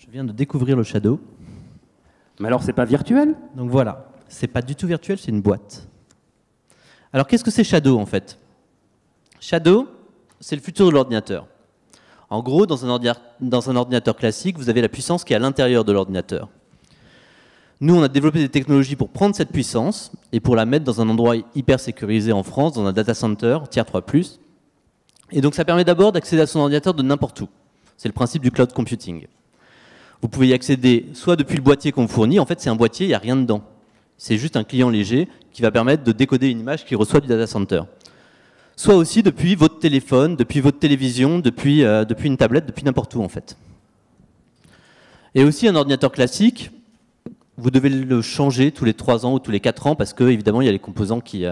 Je viens de découvrir le Shadow. Mais alors, c'est pas virtuel? Donc voilà, c'est pas du tout virtuel, c'est une boîte. Alors qu'est-ce que c'est Shadow en fait? Shadow, c'est le futur de l'ordinateur. En gros, dans un ordinateur classique, vous avez la puissance qui est à l'intérieur de l'ordinateur. Nous, on a développé des technologies pour prendre cette puissance et pour la mettre dans un endroit hyper sécurisé en France, dans un data center, tier 3+. Et donc ça permet d'abord d'accéder à son ordinateur de n'importe où. C'est le principe du cloud computing. Vous pouvez y accéder soit depuis le boîtier qu'on vous fournit, en fait c'est un boîtier, il n'y a rien dedans. C'est juste un client léger qui va permettre de décoder une image qu'il reçoit du data center. Soit aussi depuis votre téléphone, depuis votre télévision, depuis une tablette, depuis n'importe où en fait. Et aussi un ordinateur classique, vous devez le changer tous les 3 ans ou tous les 4 ans parce que évidemment il y a les composants qui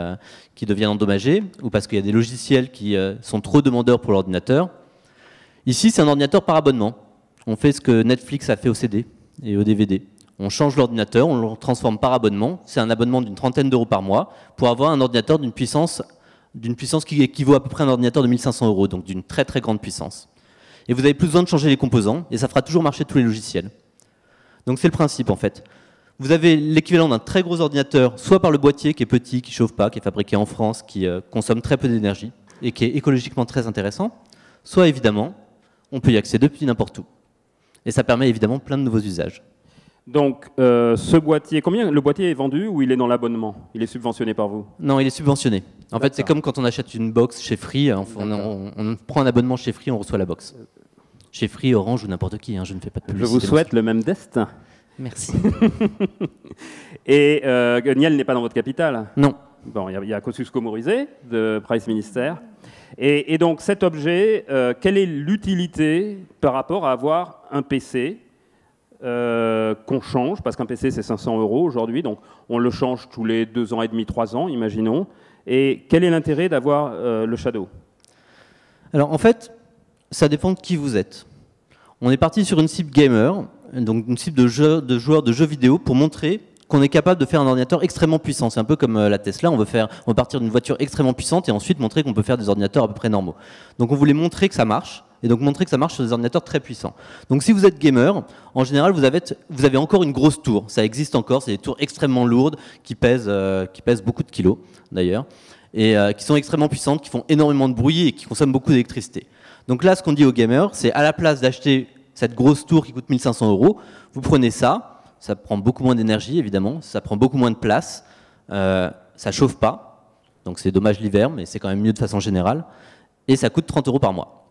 deviennent endommagés ou parce qu'il y a des logiciels qui sont trop demandeurs pour l'ordinateur. Ici c'est un ordinateur par abonnement. On fait ce que Netflix a fait au CD et au DVD. On change l'ordinateur, on le transforme par abonnement. C'est un abonnement d'une 30aine d'euros par mois pour avoir un ordinateur d'une puissance qui équivaut à peu près à un ordinateur de 1500 euros, donc d'une très très grande puissance. Et vous n'avez plus besoin de changer les composants et ça fera toujours marcher tous les logiciels. Donc c'est le principe en fait. Vous avez l'équivalent d'un très gros ordinateur, soit par le boîtier qui est petit, qui ne chauffe pas, qui est fabriqué en France, qui consomme très peu d'énergie et qui est écologiquement très intéressant, soit évidemment, on peut y accéder depuis n'importe où. Et ça permet évidemment plein de nouveaux usages. Donc, ce boîtier, combien le boîtier est vendu ou il est dans l'abonnement? Il est subventionné par vous? Non, il est subventionné. En fait, c'est comme quand on achète une box chez Free, on prend un abonnement chez Free, on reçoit la box. Chez Free, Orange ou n'importe qui, hein, je ne fais pas de publicité. Je vous souhaite le même destin. Merci. Et Niel n'est pas dans votre capital? Non. Bon, il y a Kosciusko Morizet de Price Minister. Et donc cet objet, quelle est l'utilité par rapport à avoir un PC qu'on change, parce qu'un PC c'est 500 euros aujourd'hui, donc on le change tous les 2 ans et demi, 3 ans, imaginons. Et quel est l'intérêt d'avoir le Shadow? Alors en fait, ça dépend de qui vous êtes. On est parti sur une cible gamer, donc une cible de joueurs de jeux vidéo pour montrer qu'on est capable de faire un ordinateur extrêmement puissant. C'est un peu comme la Tesla, on va partir d'une voiture extrêmement puissante et ensuite montrer qu'on peut faire des ordinateurs à peu près normaux. Donc on voulait montrer que ça marche, et donc montrer que ça marche sur des ordinateurs très puissants. Donc si vous êtes gamer, en général vous avez encore une grosse tour, ça existe encore, c'est des tours extrêmement lourdes qui pèsent beaucoup de kilos d'ailleurs, et qui sont extrêmement puissantes, qui font énormément de bruit et qui consomment beaucoup d'électricité. Donc là ce qu'on dit aux gamers, c'est à la place d'acheter cette grosse tour qui coûte 1500 euros, vous prenez ça. Ça prend beaucoup moins d'énergie, évidemment, ça prend beaucoup moins de place, ça chauffe pas, donc c'est dommage l'hiver, mais c'est quand même mieux de façon générale, et ça coûte 30 euros par mois.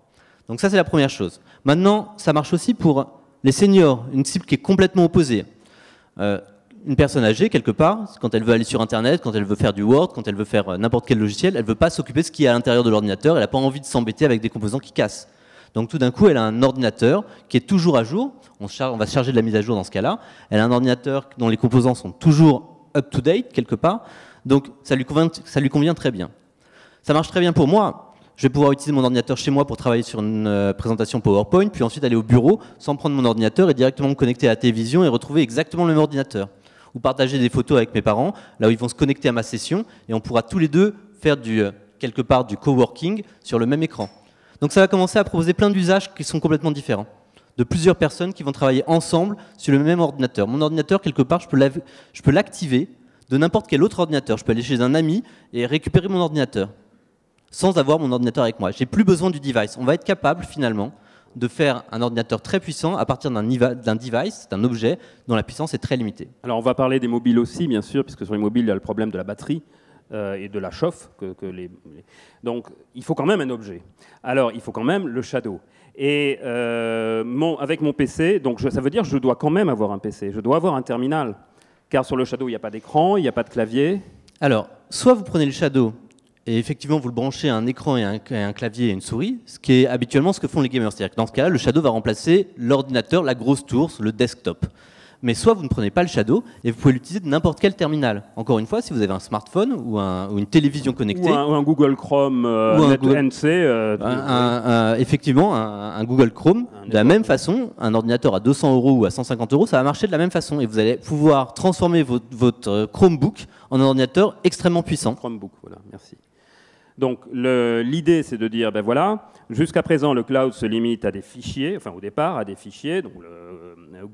Donc ça, c'est la première chose. Maintenant, ça marche aussi pour les seniors, une cible qui est complètement opposée. Une personne âgée, quelque part, quand elle veut aller sur Internet, quand elle veut faire du Word, quand elle veut faire n'importe quel logiciel, elle ne veut pas s'occuper de ce qui est à l'intérieur de l'ordinateur, elle n'a pas envie de s'embêter avec des composants qui cassent. Donc tout d'un coup, elle a un ordinateur qui est toujours à jour. On va se charger de la mise à jour dans ce cas-là. Elle a un ordinateur dont les composants sont toujours up-to-date, quelque part. Donc ça lui convient très bien. Ça marche très bien pour moi. Je vais pouvoir utiliser mon ordinateur chez moi pour travailler sur une présentation PowerPoint, puis ensuite aller au bureau sans prendre mon ordinateur et directement me connecter à la télévision et retrouver exactement le même ordinateur. Ou partager des photos avec mes parents, là où ils vont se connecter à ma session, et on pourra tous les deux faire quelque part du coworking sur le même écran. Donc ça va commencer à proposer plein d'usages qui sont complètement différents, de plusieurs personnes qui vont travailler ensemble sur le même ordinateur. Mon ordinateur, quelque part, je peux l'activer de n'importe quel autre ordinateur. Je peux aller chez un ami et récupérer mon ordinateur, sans avoir mon ordinateur avec moi. J'ai plus besoin du device. On va être capable, finalement, de faire un ordinateur très puissant à partir d'un device, d'un objet dont la puissance est très limitée. Alors on va parler des mobiles aussi, bien sûr, puisque sur les mobiles, il y a le problème de la batterie. Et de la chauffe. Donc, il faut quand même un objet. Alors, il faut quand même le Shadow. Et avec mon PC, donc ça veut dire que je dois quand même avoir un PC. Je dois avoir un terminal. Car sur le Shadow, il n'y a pas d'écran, il n'y a pas de clavier. Alors, soit vous prenez le Shadow et effectivement vous le branchez à un écran et un clavier et une souris, ce qui est habituellement ce que font les gamers. C'est-à-dire que dans ce cas-là, le Shadow va remplacer l'ordinateur, la grosse tour, le desktop. Mais soit vous ne prenez pas le Shadow et vous pouvez l'utiliser de n'importe quel terminal. Encore une fois, si vous avez un smartphone ou une télévision connectée. Ou un Google Chrome NC. Effectivement, un Google Chrome. De la même façon, un ordinateur à 200 euros ou à 150 euros, ça va marcher de la même façon. Et vous allez pouvoir transformer votre Chromebook en un ordinateur extrêmement puissant. Chromebook, voilà, merci. Donc l'idée, c'est de dire, ben voilà, jusqu'à présent, le cloud se limite à des fichiers, enfin au départ, à des fichiers, donc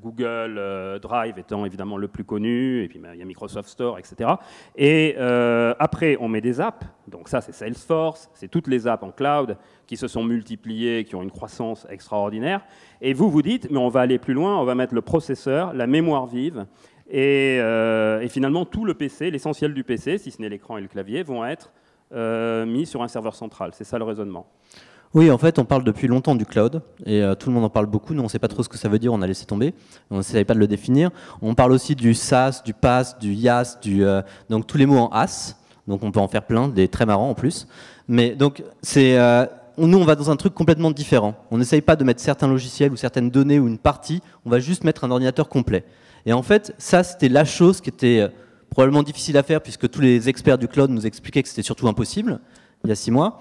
Google Drive étant évidemment le plus connu, et puis il y a Microsoft Store, etc. Et après, on met des apps, donc ça c'est Salesforce, c'est toutes les apps en cloud qui se sont multipliées, qui ont une croissance extraordinaire, et vous dites, mais on va aller plus loin, on va mettre le processeur, la mémoire vive, et finalement tout le PC, l'essentiel du PC, si ce n'est l'écran et le clavier, vont être mis sur un serveur central. C'est ça le raisonnement. Oui, en fait, on parle depuis longtemps du cloud, et tout le monde en parle beaucoup. Nous, on ne sait pas trop ce que ça veut dire, on a laissé tomber, on ne savait pas de le définir. On parle aussi du SaaS, du PaaS, du IaaS, donc tous les mots en AS, donc on peut en faire plein, des très marrants en plus. Mais donc, nous, on va dans un truc complètement différent. On n'essaye pas de mettre certains logiciels ou certaines données ou une partie, on va juste mettre un ordinateur complet. Et en fait, ça, c'était la chose qui était probablement difficile à faire, puisque tous les experts du cloud nous expliquaient que c'était surtout impossible, il y a 6 mois.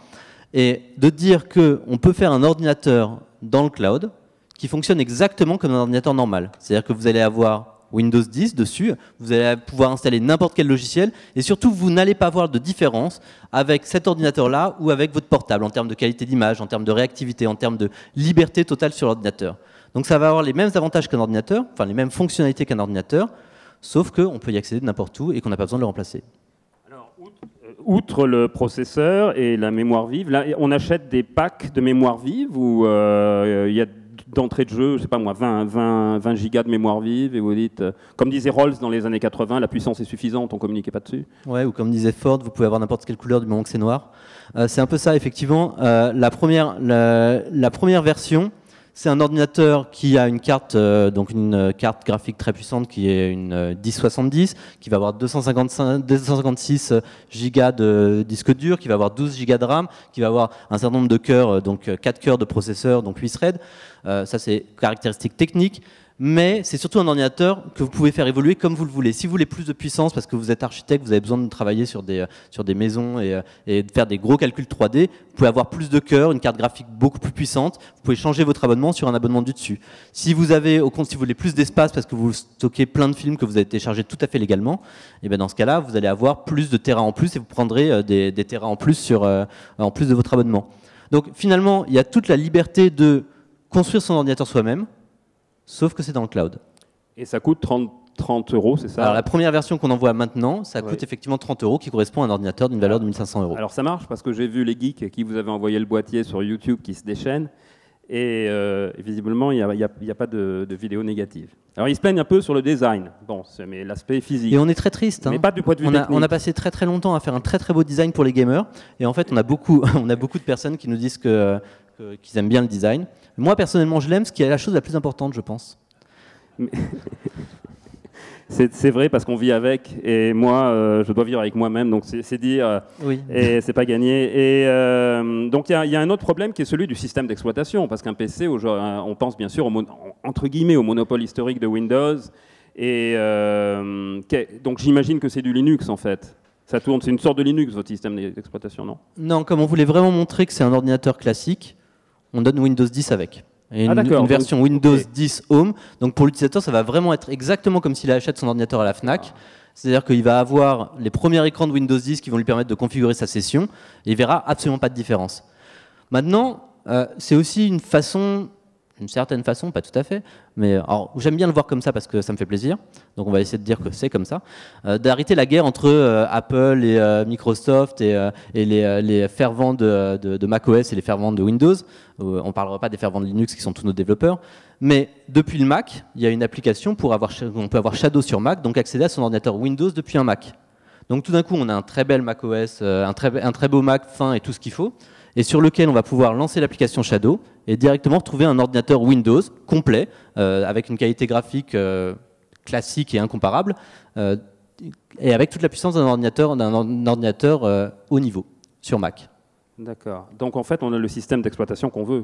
Et de dire qu'on peut faire un ordinateur dans le cloud qui fonctionne exactement comme un ordinateur normal. C'est-à-dire que vous allez avoir Windows 10 dessus, vous allez pouvoir installer n'importe quel logiciel, et surtout, vous n'allez pas voir de différence avec cet ordinateur-là ou avec votre portable, en termes de qualité d'image, en termes de réactivité, en termes de liberté totale sur l'ordinateur. Donc ça va avoir les mêmes avantages qu'un ordinateur, enfin les mêmes fonctionnalités qu'un ordinateur, sauf qu'on peut y accéder de n'importe où et qu'on n'a pas besoin de le remplacer. Outre le processeur et la mémoire vive, là, on achète des packs de mémoire vive où il y a d'entrée de jeu, je sais pas moi, 20 gigas de mémoire vive, et vous dites, comme disait Rolls dans les années 80, la puissance est suffisante, on communiquait pas dessus. Ouais, ou comme disait Ford, vous pouvez avoir n'importe quelle couleur du moment que c'est noir. C'est un peu ça, effectivement. La première version, c'est un ordinateur qui a une carte, donc une carte graphique très puissante qui est une 1070, qui va avoir 256 gigas de disque dur, qui va avoir 12 gigas de RAM, qui va avoir un certain nombre de cœurs, donc 4 cœurs de processeur, donc 8 threads. Ça, c'est caractéristiques techniques. Mais c'est surtout un ordinateur que vous pouvez faire évoluer comme vous le voulez. Si vous voulez plus de puissance parce que vous êtes architecte, vous avez besoin de travailler sur des maisons et de faire des gros calculs 3D, vous pouvez avoir plus de cœur, une carte graphique beaucoup plus puissante. Vous pouvez changer votre abonnement sur un abonnement du dessus. Si vous voulez plus d'espace parce que vous stockez plein de films que vous avez téléchargés tout à fait légalement, et bien dans ce cas-là, vous allez avoir plus de terras en plus et vous prendrez des terras en plus en plus de votre abonnement. Donc finalement, il y a toute la liberté de construire son ordinateur soi-même. Sauf que c'est dans le cloud. Et ça coûte 30 euros, c'est ça? Alors la première version qu'on envoie maintenant, ça coûte effectivement 30 euros, qui correspond à un ordinateur d'une valeur de 1500 euros. Alors ça marche, parce que j'ai vu les geeks qui vous avaient envoyé le boîtier sur YouTube qui se déchaînent, et visiblement il n'y a pas de vidéo négative. Alors ils se plaignent un peu sur le design, bon, mais l'aspect physique. Et on est très triste. Mais pas du point de vue technique. On a passé très très longtemps à faire un très très beau design pour les gamers, et en fait on a beaucoup de personnes qui nous disent qu'ils aiment bien le design. Moi, personnellement, je l'aime, ce qui est la chose la plus importante, je pense. C'est vrai, parce qu'on vit avec, et moi, je dois vivre avec moi-même, donc c'est dire, oui. Et c'est pas gagné. Et donc, il y a un autre problème qui est celui du système d'exploitation, parce qu'un PC, on pense bien sûr, entre guillemets, au monopole historique de Windows, et donc j'imagine que c'est du Linux, en fait. Ça tourne, c'est une sorte de Linux, votre système d'exploitation, non? Non, comme on voulait vraiment montrer que c'est un ordinateur classique, on donne Windows 10 avec. Et une version Windows 10 Home. Donc pour l'utilisateur, ça va vraiment être exactement comme s'il achète son ordinateur à la Fnac. C'est-à-dire qu'il va avoir les premiers écrans de Windows 10 qui vont lui permettre de configurer sa session. Et il verra absolument pas de différence. Maintenant, c'est aussi une certaine façon, pas tout à fait, mais j'aime bien le voir comme ça parce que ça me fait plaisir, donc on va essayer de dire que c'est comme ça, d'arrêter la guerre entre Apple et Microsoft et les fervents de macOS et les fervents de Windows. On ne parlera pas des fervents de Linux qui sont tous nos développeurs, mais depuis le Mac, il y a une application on peut avoir Shadow sur Mac, donc accéder à son ordinateur Windows depuis un Mac. Donc tout d'un coup, on a un très bel macOS, un très beau Mac fin et tout ce qu'il faut, et sur lequel on va pouvoir lancer l'application Shadow et directement retrouver un ordinateur Windows complet, avec une qualité graphique classique et incomparable, et avec toute la puissance d'un ordinateur haut niveau sur Mac. D'accord. Donc en fait, on a le système d'exploitation qu'on veut.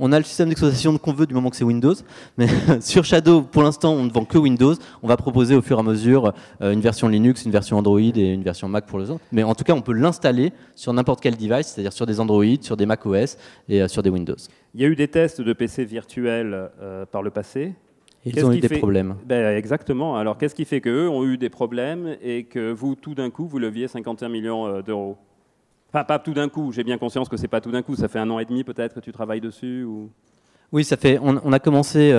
On a le système d'exploitation qu'on veut du moment que c'est Windows, mais sur Shadow, pour l'instant, on ne vend que Windows. On va proposer au fur et à mesure une version Linux, une version Android et une version Mac pour les autres. Mais en tout cas, on peut l'installer sur n'importe quel device, c'est-à-dire sur des Android, sur des macOS et sur des Windows. Il y a eu des tests de PC virtuels par le passé. Ils ont eu des problèmes. Exactement. Alors qu'est-ce qui fait qu'eux ont eu des problèmes et que vous, tout d'un coup, vous leviez 51 millions d'euros? Enfin, pas tout d'un coup, j'ai bien conscience que c'est pas tout d'un coup, ça fait 1 an et demi peut-être que tu travailles dessus ou... Oui, ça fait. On a commencé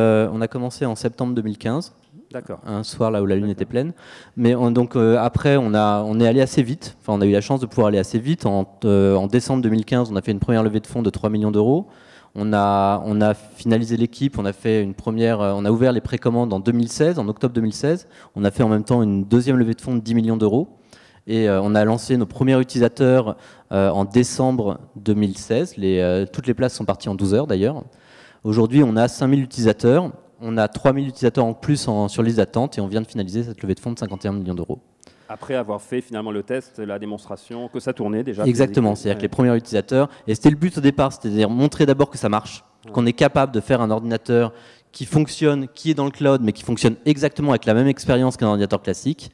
en septembre 2015. D'accord. Un soir là où la lune était pleine. Mais donc après, on est allé assez vite. Enfin, on a eu la chance de pouvoir aller assez vite. En décembre 2015, on a fait une première levée de fonds de 3 millions d'euros. On a finalisé l'équipe. On a ouvert les précommandes en 2016, en octobre 2016. On a fait en même temps une deuxième levée de fonds de 10 millions d'euros. Et on a lancé nos premiers utilisateurs en décembre 2016. Toutes les places sont parties en 12 heures d'ailleurs. Aujourd'hui, on a 5000 utilisateurs. On a 3000 utilisateurs en plus sur liste d'attente et on vient de finaliser cette levée de fonds de 51 millions d'euros. Après avoir fait finalement le test, la démonstration, que ça tournait déjà. Exactement, c'est-à-dire que les premiers utilisateurs, et c'était le but au départ, c'est-à-dire montrer d'abord que ça marche, qu'on est capable de faire un ordinateur qui fonctionne, qui est dans le cloud, mais qui fonctionne exactement avec la même expérience qu'un ordinateur classique,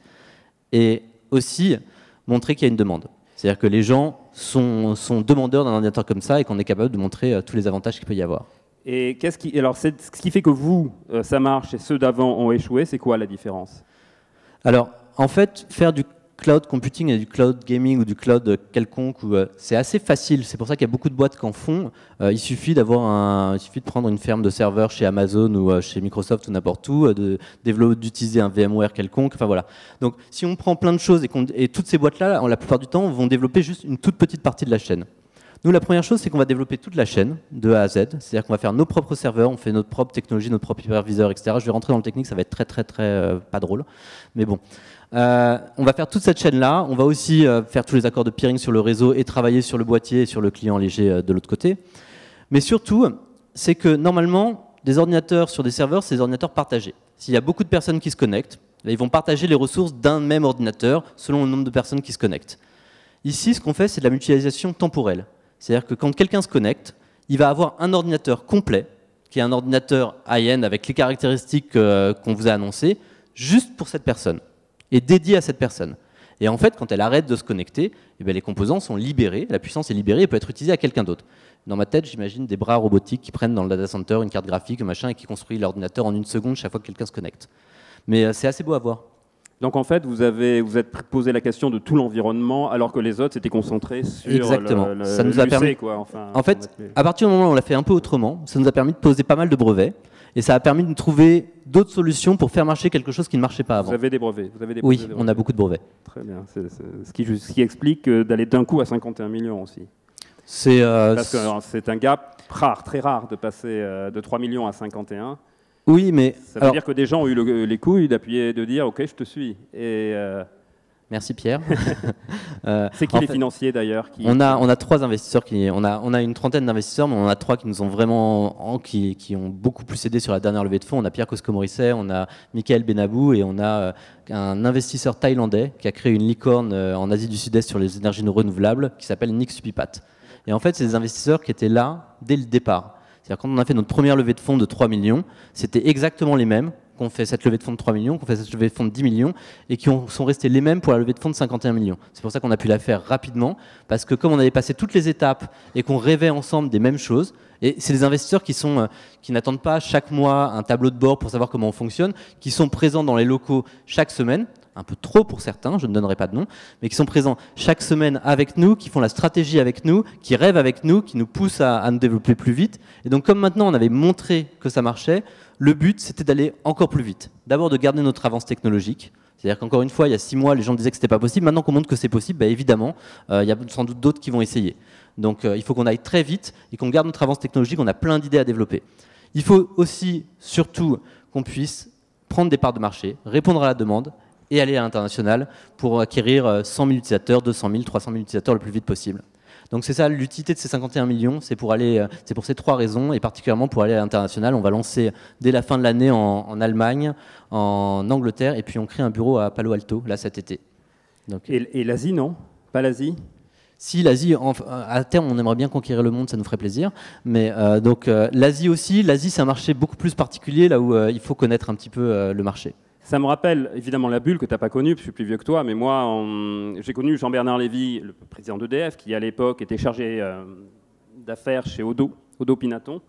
et aussi montrer qu'il y a une demande. C'est-à-dire que les gens sont demandeurs d'un ordinateur comme ça et qu'on est capable de montrer tous les avantages qu'il peut y avoir. Et ce qui fait que vous, ça marche et ceux d'avant ont échoué, c'est quoi la différence? Alors, en fait, faire du cloud computing et du cloud gaming ou du cloud quelconque, c'est assez facile. C'est pour ça qu'il y a beaucoup de boîtes qui en font. Il suffit de prendre une ferme de serveurs chez Amazon ou chez Microsoft ou n'importe où, d'utiliser un VMware quelconque. Enfin voilà. Donc, si on prend plein de choses et toutes ces boîtes-là, la plupart du temps, vont développer juste une toute petite partie de la chaîne. Nous, la première chose, c'est qu'on va développer toute la chaîne de A à Z. C'est-à-dire qu'on va faire nos propres serveurs, on fait notre propre technologie, notre propre hyperviseur, etc. Je vais rentrer dans le technique, ça va être très pas drôle. Mais bon. On va faire toute cette chaîne-là. On va aussi faire tous les accords de peering sur le réseau et travailler sur le boîtier et sur le client léger de l'autre côté. Mais surtout, c'est que normalement, des ordinateurs sur des serveurs, c'est des ordinateurs partagés. S'il y a beaucoup de personnes qui se connectent, ils vont partager les ressources d'un même ordinateur selon le nombre de personnes qui se connectent. Ici, ce qu'on fait, c'est de la mutualisation temporelle. C'est-à-dire que quand quelqu'un se connecte, il va avoir un ordinateur complet, qui est un ordinateur high-end avec les caractéristiques qu'on vous a annoncées, juste pour cette personne, et dédié à cette personne. Et en fait, quand elle arrête de se connecter, eh bien, les composants sont libérés, la puissance est libérée et peut être utilisée à quelqu'un d'autre. Dans ma tête, j'imagine des bras robotiques qui prennent dans le data center une carte graphique, machin, et qui construisent l'ordinateur en une seconde chaque fois que quelqu'un se connecte. Mais c'est assez beau à voir. Donc en fait, vous êtes posé la question de tout l'environnement, alors que les autres s'étaient concentrés sur ça nous a permis. Quoi, enfin, en fait, à partir du moment où on l'a fait un peu autrement, ça nous a permis de poser pas mal de brevets, et ça a permis de trouver d'autres solutions pour faire marcher quelque chose qui ne marchait pas avant. Vous avez des brevets? Oui, on a beaucoup de brevets. Très bien. C'est ce qui explique d'aller d'un coup à 51 millions aussi. Parce que c'est un gap rare, très rare, de passer de 3 millions à 51. Oui, mais... Ça veut dire que des gens ont eu les couilles d'appuyer, de dire « Ok, je te suis ». Merci Pierre. C'est qui les financiers d'ailleurs on a 3 investisseurs, on a une trentaine d'investisseurs, mais on en a 3 qui nous ont vraiment, qui ont beaucoup plus aidé sur la dernière levée de fonds. On a Pierre Cosco-Morisset, on a Michael Benabou et on a un investisseur thaïlandais qui a créé une licorne en Asie du Sud-Est sur les énergies renouvelables qui s'appelle Nick Supipat. Et en fait, c'est des investisseurs qui étaient là dès le départ. C'est-à-dire quand on a fait notre première levée de fonds de 3 millions, c'était exactement les mêmes qu'on fait cette levée de fonds de 3 millions, qu'on fait cette levée de fonds de 10 millions, et qui sont restés les mêmes pour la levée de fonds de 51 millions. C'est pour ça qu'on a pu la faire rapidement, parce que comme on avait passé toutes les étapes et qu'on rêvait ensemble des mêmes choses, et c'est des investisseurs qui n'attendent pas chaque mois un tableau de bord pour savoir comment on fonctionne, qui sont présents dans les locaux chaque semaine, un peu trop pour certains, je ne donnerai pas de nom, mais qui sont présents chaque semaine avec nous, qui font la stratégie avec nous, qui rêvent avec nous, qui nous poussent à nous développer plus vite. Et donc comme maintenant on avait montré que ça marchait, le but c'était d'aller encore plus vite. D'abord de garder notre avance technologique. C'est-à-dire qu'encore une fois, il y a 6 mois, les gens disaient que c'était pas possible. Maintenant qu'on montre que c'est possible, bah évidemment, il y a sans doute d'autres qui vont essayer. Donc il faut qu'on aille très vite et qu'on garde notre avance technologique, on a plein d'idées à développer. Il faut aussi, surtout, qu'on puisse prendre des parts de marché, répondre à la demande, et aller à l'international pour acquérir 100 000 utilisateurs, 200 000, 300 000 utilisateurs le plus vite possible. Donc c'est ça l'utilité de ces 51 millions, c'est pour ces 3 raisons, et particulièrement pour aller à l'international. On va lancer dès la fin de l'année en Allemagne, en Angleterre, et puis on crée un bureau à Palo Alto, là cet été. Donc, et l'Asie, non? Pas l'Asie? Si, l'Asie, à terme, on aimerait bien conquérir le monde, ça nous ferait plaisir. Mais l'Asie aussi, l'Asie c'est un marché beaucoup plus particulier, là où il faut connaître un petit peu le marché. Ça me rappelle évidemment la bulle que tu n'as pas connue, je suis plus vieux que toi, mais moi j'ai connu Jean-Bernard Lévy, le président d'EDF, qui à l'époque était chargé d'affaires chez Odo Pinaton.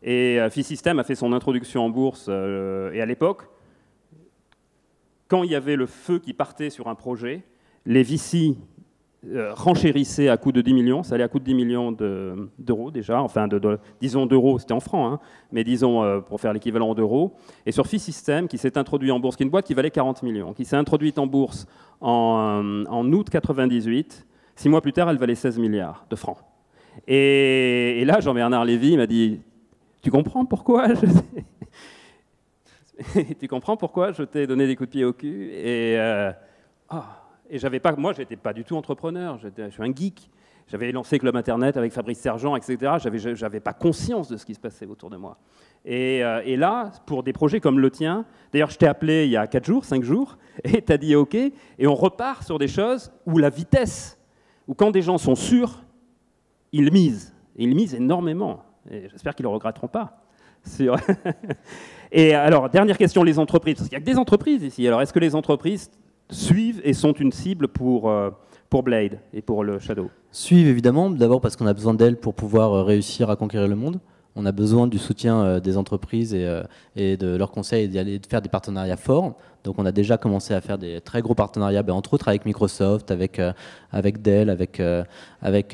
Et Fisystem a fait son introduction en bourse. Et à l'époque, quand il y avait le feu qui partait sur un projet, les VC renchérissait à coût de 10 millions, ça allait à coût de 10 millions d'euros déjà, enfin disons d'euros, c'était en francs, hein, mais disons pour faire l'équivalent d'euros. Et sur Fisystem, qui s'est introduit en bourse, qui est une boîte qui valait 40 millions, qui s'est introduite en bourse en août 98, 6 mois plus tard, elle valait 16 milliards de francs. Et là, Jean-Bernard Lévy m'a dit, tu comprends pourquoi tu comprends pourquoi je t'ai donné des coups de pied au cul? Et j'avais pas, moi, j'étais pas du tout entrepreneur. Je suis un geek. J'avais lancé Club Internet avec Fabrice Sergent, etc. J'avais pas conscience de ce qui se passait autour de moi. Et là, pour des projets comme le tien, d'ailleurs, je t'ai appelé il y a 4 jours, 5 jours, et tu as dit OK. Et on repart sur des choses où la vitesse, où quand des gens sont sûrs, ils misent. Et ils misent énormément. Et j'espère qu'ils ne le regretteront pas. Et alors, dernière question, les entreprises. Parce qu'il n'y a que des entreprises ici. Alors, est-ce que les entreprises suivent et sont une cible pour Blade et pour le Shadow? Suivent évidemment, d'abord parce qu'on a besoin d'elles pour pouvoir réussir à conquérir le monde. On a besoin du soutien des entreprises et de leurs conseils et de faire des partenariats forts. Donc on a déjà commencé à faire des très gros partenariats, entre autres avec Microsoft, avec Dell, avec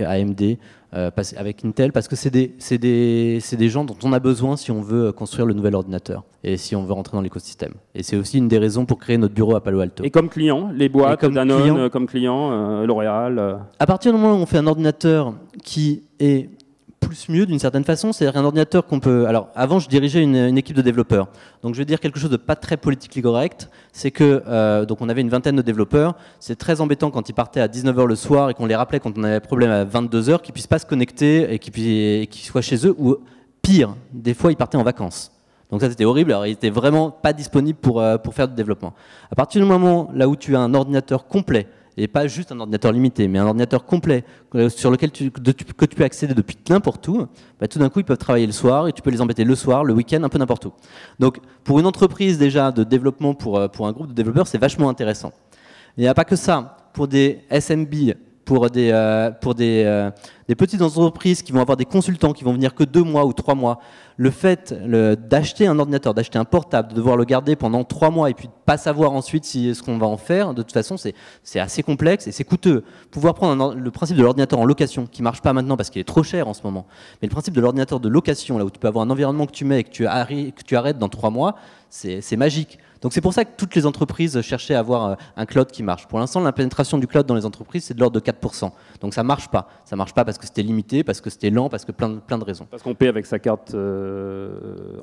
AMD, avec Intel, parce que c'est des gens dont on a besoin si on veut construire le nouvel ordinateur et si on veut rentrer dans l'écosystème. Et c'est aussi une des raisons pour créer notre bureau à Palo Alto. Et comme client, les boîtes Danone, comme client, L'Oréal. À partir du moment où on fait un ordinateur qui est plus mieux d'une certaine façon, c'est-à-dire un ordinateur qu'on peut... Alors avant je dirigeais une équipe de développeurs, donc je vais dire quelque chose de pas très politiquement correct, c'est que donc on avait une vingtaine de développeurs, c'est très embêtant quand ils partaient à 19 h le soir et qu'on les rappelait quand on avait problème à 22 h, qu'ils puissent pas se connecter et qu'ils soient chez eux, ou pire, des fois ils partaient en vacances. Donc ça c'était horrible, alors ils étaient vraiment pas disponibles pour faire du développement. À partir du moment là où tu as un ordinateur complet, et pas juste un ordinateur limité, mais un ordinateur complet sur lequel que tu peux accéder depuis n'importe où, bah, tout d'un coup, ils peuvent travailler le soir et tu peux les embêter le soir, le week-end, un peu n'importe où. Donc, pour une entreprise déjà de développement, pour un groupe de développeurs, c'est vachement intéressant. Il n'y a pas que ça. Pour des SMB, pour des petites entreprises qui vont avoir des consultants qui vont venir que 2 mois ou 3 mois, le fait d'acheter un ordinateur, d'acheter un portable, de devoir le garder pendant 3 mois et puis de ne pas savoir ensuite ce qu'on va en faire, de toute façon c'est assez complexe et c'est coûteux. Pouvoir prendre le principe de l'ordinateur en location, qui ne marche pas maintenant parce qu'il est trop cher en ce moment, mais le principe de l'ordinateur de location, là où tu peux avoir un environnement que tu mets et que tu arrêtes dans 3 mois, c'est magique. Donc c'est pour ça que toutes les entreprises cherchaient à avoir un cloud qui marche. Pour l'instant, la pénétration du cloud dans les entreprises, c'est de l'ordre de 4%. Donc ça marche pas. Ça marche pas parce que c'était limité, parce que c'était lent, parce que plein de raisons. Parce qu'on paie avec sa carte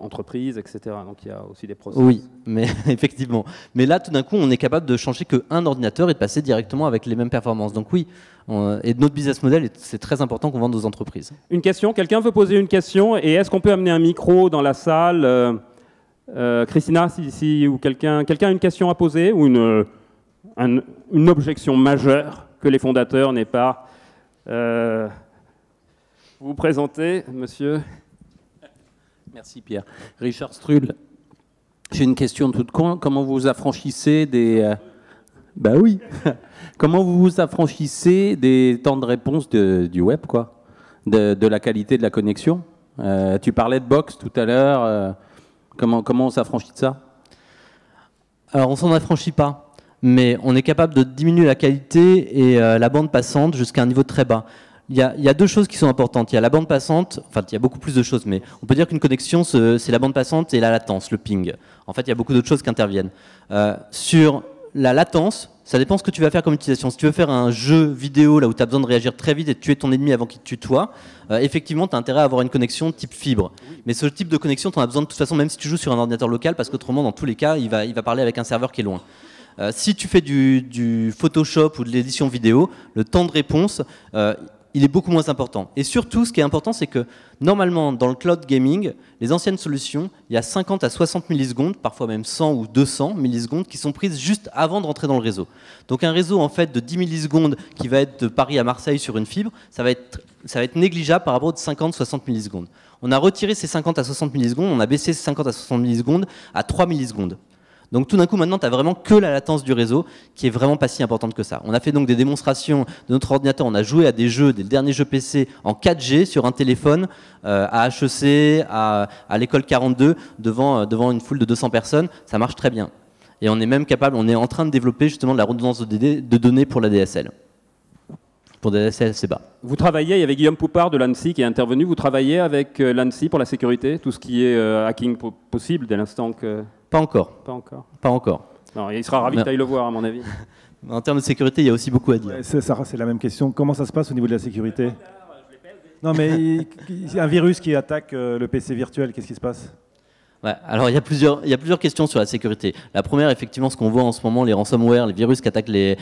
entreprise, etc. Donc il y a aussi des process. Oui, mais effectivement. Mais là, tout d'un coup, on est capable de changer qu'un ordinateur et de passer directement avec les mêmes performances. Donc oui, et notre business model, c'est très important qu'on vende aux entreprises. Une question? Quelqu'un veut poser une question? Et est-ce qu'on peut amener un micro dans la salle? Christina, ou quelqu'un a une question à poser ou une objection majeure que les fondateurs n'aient pas vous vous présentez, monsieur? Merci Pierre. Richard Strul. J'ai une question toute con. Comment vous vous affranchissez des... Ben oui. Comment vous vous affranchissez des temps de réponse du web, quoi, de la qualité de la connexion? Tu parlais de box tout à l'heure. Comment on s'affranchit de ça? Alors on s'en affranchit pas, mais on est capable de diminuer la qualité et la bande passante jusqu'à un niveau très bas. Il y a 2 choses qui sont importantes. Il y a la bande passante, enfin il y a beaucoup plus de choses, mais on peut dire qu'une connexion c'est la bande passante et la latence, le ping. En fait il y a beaucoup d'autres choses qui interviennent. Sur la latence, ça dépend ce que tu vas faire comme utilisation. Si tu veux faire un jeu vidéo là où tu as besoin de réagir très vite et de tuer ton ennemi avant qu'il te tue toi, effectivement tu as intérêt à avoir une connexion type fibre. Mais ce type de connexion tu en as besoin de toute façon même si tu joues sur un ordinateur local, parce qu'autrement dans tous les cas il va parler avec un serveur qui est loin. Si tu fais du Photoshop ou de l'édition vidéo, le temps de réponse il est beaucoup moins important. Et surtout, ce qui est important, c'est que normalement, dans le cloud gaming, les anciennes solutions, il y a 50 à 60 millisecondes, parfois même 100 ou 200 millisecondes, qui sont prises juste avant de rentrer dans le réseau. Donc un réseau en fait de 10 millisecondes qui va être de Paris à Marseille sur une fibre, ça va être négligeable par rapport aux 50-60 millisecondes. On a retiré ces 50 à 60 millisecondes, on a baissé ces 50 à 60 millisecondes à 3 millisecondes. Donc tout d'un coup, maintenant, tu n'as vraiment que la latence du réseau qui est vraiment pas si importante que ça. On a fait donc des démonstrations de notre ordinateur, on a joué à des jeux, des derniers jeux PC en 4G sur un téléphone à HEC, à l'école 42, devant une foule de 200 personnes. Ça marche très bien. Et on est même capable, on est en train de développer justement de la redondance de données pour la DSL. pour des délais assez bas. Vous travaillez, il y avait Guillaume Poupard de l'ANSSI qui est intervenu, vous travaillez avec l'ANSSI pour la sécurité, tout ce qui est hacking possible dès l'instant que... Pas encore. Pas encore. Pas encore. Non, il sera ravi que tu ailles le voir, à mon avis. En termes de sécurité, il y a aussi beaucoup à dire. Ouais, c'est la même question. Comment ça se passe au niveau de la sécurité? Non, mais un virus qui attaque le PC virtuel, qu'est-ce qui se passe? Ouais, alors il y a plusieurs questions sur la sécurité. La première, effectivement, ce qu'on voit en ce moment, les ransomware, les virus qui attaquent les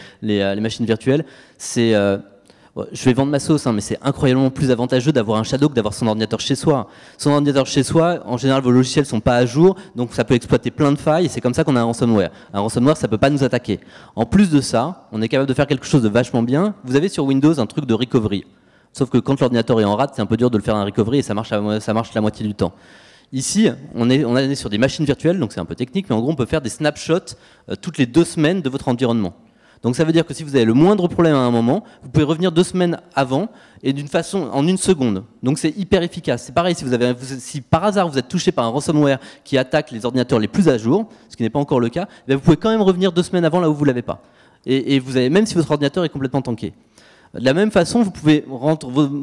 machines virtuelles, c'est... je vais vendre ma sauce, hein, mais c'est incroyablement plus avantageux d'avoir un Shadow que d'avoir son ordinateur chez soi. Son ordinateur chez soi, en général, vos logiciels sont pas à jour, donc ça peut exploiter plein de failles, et c'est comme ça qu'on a un ransomware. Un ransomware, ça peut pas nous attaquer. En plus de ça, on est capable de faire quelque chose de vachement bien. Vous avez sur Windows un truc de recovery. Sauf que quand l'ordinateur est en rate, c'est un peu dur de le faire un recovery, et ça marche la moitié du temps. Ici, on est sur des machines virtuelles, donc c'est un peu technique, mais en gros, on peut faire des snapshots toutes les 2 semaines de votre environnement. Donc ça veut dire que si vous avez le moindre problème à un moment, vous pouvez revenir 2 semaines avant et d'une façon en 1 seconde. Donc c'est hyper efficace. C'est pareil, si par hasard vous êtes touché par un ransomware qui attaque les ordinateurs les plus à jour, ce qui n'est pas encore le cas, vous pouvez quand même revenir 2 semaines avant là où vous l'avez pas. Et vous avez, même si votre ordinateur est complètement tanké. De la même façon, vous pouvez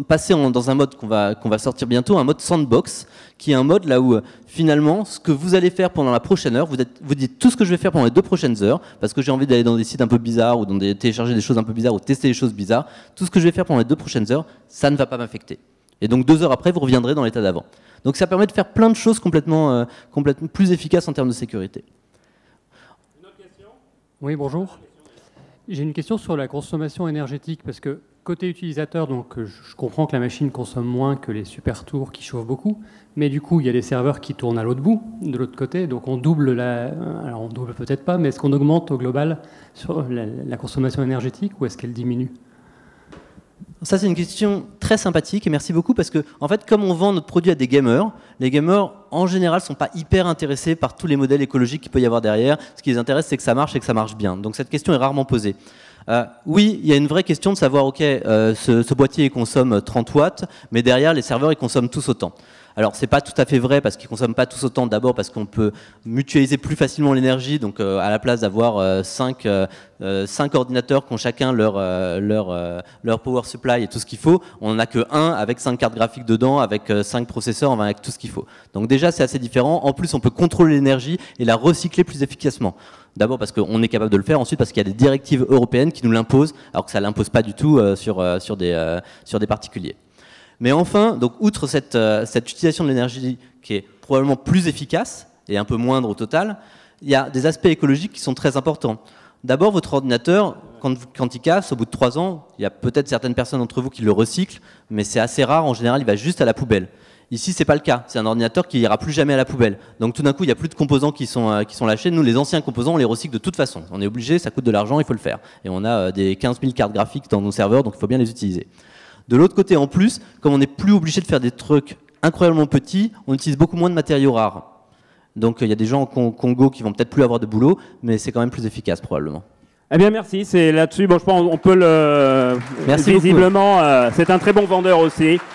passer dans un mode qu'on va sortir bientôt, un mode sandbox, qui est un mode là où finalement, ce que vous allez faire pendant la prochaine heure, vous dites tout ce que je vais faire pendant les 2 prochaines heures, parce que j'ai envie d'aller dans des sites un peu bizarres, ou télécharger des choses un peu bizarres, ou tester des choses bizarres, tout ce que je vais faire pendant les 2 prochaines heures, ça ne va pas m'affecter. Et donc 2 heures après, vous reviendrez dans l'état d'avant. Donc ça permet de faire plein de choses complètement plus efficaces en termes de sécurité. Une autre question ? Oui, bonjour. J'ai une question sur la consommation énergétique, parce que côté utilisateur, donc, je comprends que la machine consomme moins que les super tours qui chauffent beaucoup, mais du coup, il y a des serveurs qui tournent à l'autre bout, de l'autre côté, donc on double alors on double peut-être pas, mais est-ce qu'on augmente au global sur la consommation énergétique ou est-ce qu'elle diminue? Ça, c'est une question très sympathique et merci beaucoup parce que, en fait, comme on vend notre produit à des gamers, les gamers, en général, sont pas hyper intéressés par tous les modèles écologiques qu'il peut y avoir derrière. Ce qui les intéresse, c'est que ça marche et que ça marche bien. Donc, cette question est rarement posée. Oui, il y a une vraie question de savoir, ok, ce boîtier il consomme 30 watts, mais derrière, les serveurs, ils consomment tous autant. Alors, c'est pas tout à fait vrai parce qu'ils consomment pas tous autant. D'abord parce qu'on peut mutualiser plus facilement l'énergie. Donc, à la place d'avoir 5 ordinateurs qui ont chacun leur power supply et tout ce qu'il faut, on n'en a que un avec 5 cartes graphiques dedans, avec 5 processeurs, enfin, avec tout ce qu'il faut. Donc déjà, c'est assez différent. En plus, on peut contrôler l'énergie et la recycler plus efficacement. D'abord parce qu'on est capable de le faire, ensuite parce qu'il y a des directives européennes qui nous l'imposent, alors que ça ne l'impose pas du tout sur des particuliers. Mais enfin, donc, outre cette utilisation de l'énergie qui est probablement plus efficace et un peu moindre au total, il y a des aspects écologiques qui sont très importants. D'abord, votre ordinateur, quand il casse, au bout de 3 ans, il y a peut-être certaines personnes d'entre vous qui le recyclent, mais c'est assez rare, en général, il va juste à la poubelle. Ici, c'est pas le cas. C'est un ordinateur qui ira plus jamais à la poubelle. Donc tout d'un coup, il n'y a plus de composants qui sont lâchés. Nous, les anciens composants, on les recycle de toute façon. On est obligé, ça coûte de l'argent, il faut le faire. Et on a des 15 000 cartes graphiques dans nos serveurs, donc il faut bien les utiliser. De l'autre côté, en plus, comme on n'est plus obligé de faire des trucs incroyablement petits, on utilise beaucoup moins de matériaux rares. Donc il y a des gens au Congo qui vont peut-être plus avoir de boulot, mais c'est quand même plus efficace probablement. Eh bien, merci. C'est là-dessus. Bon, je pense qu'on peut le. Merci visiblement, c'est un très bon vendeur aussi.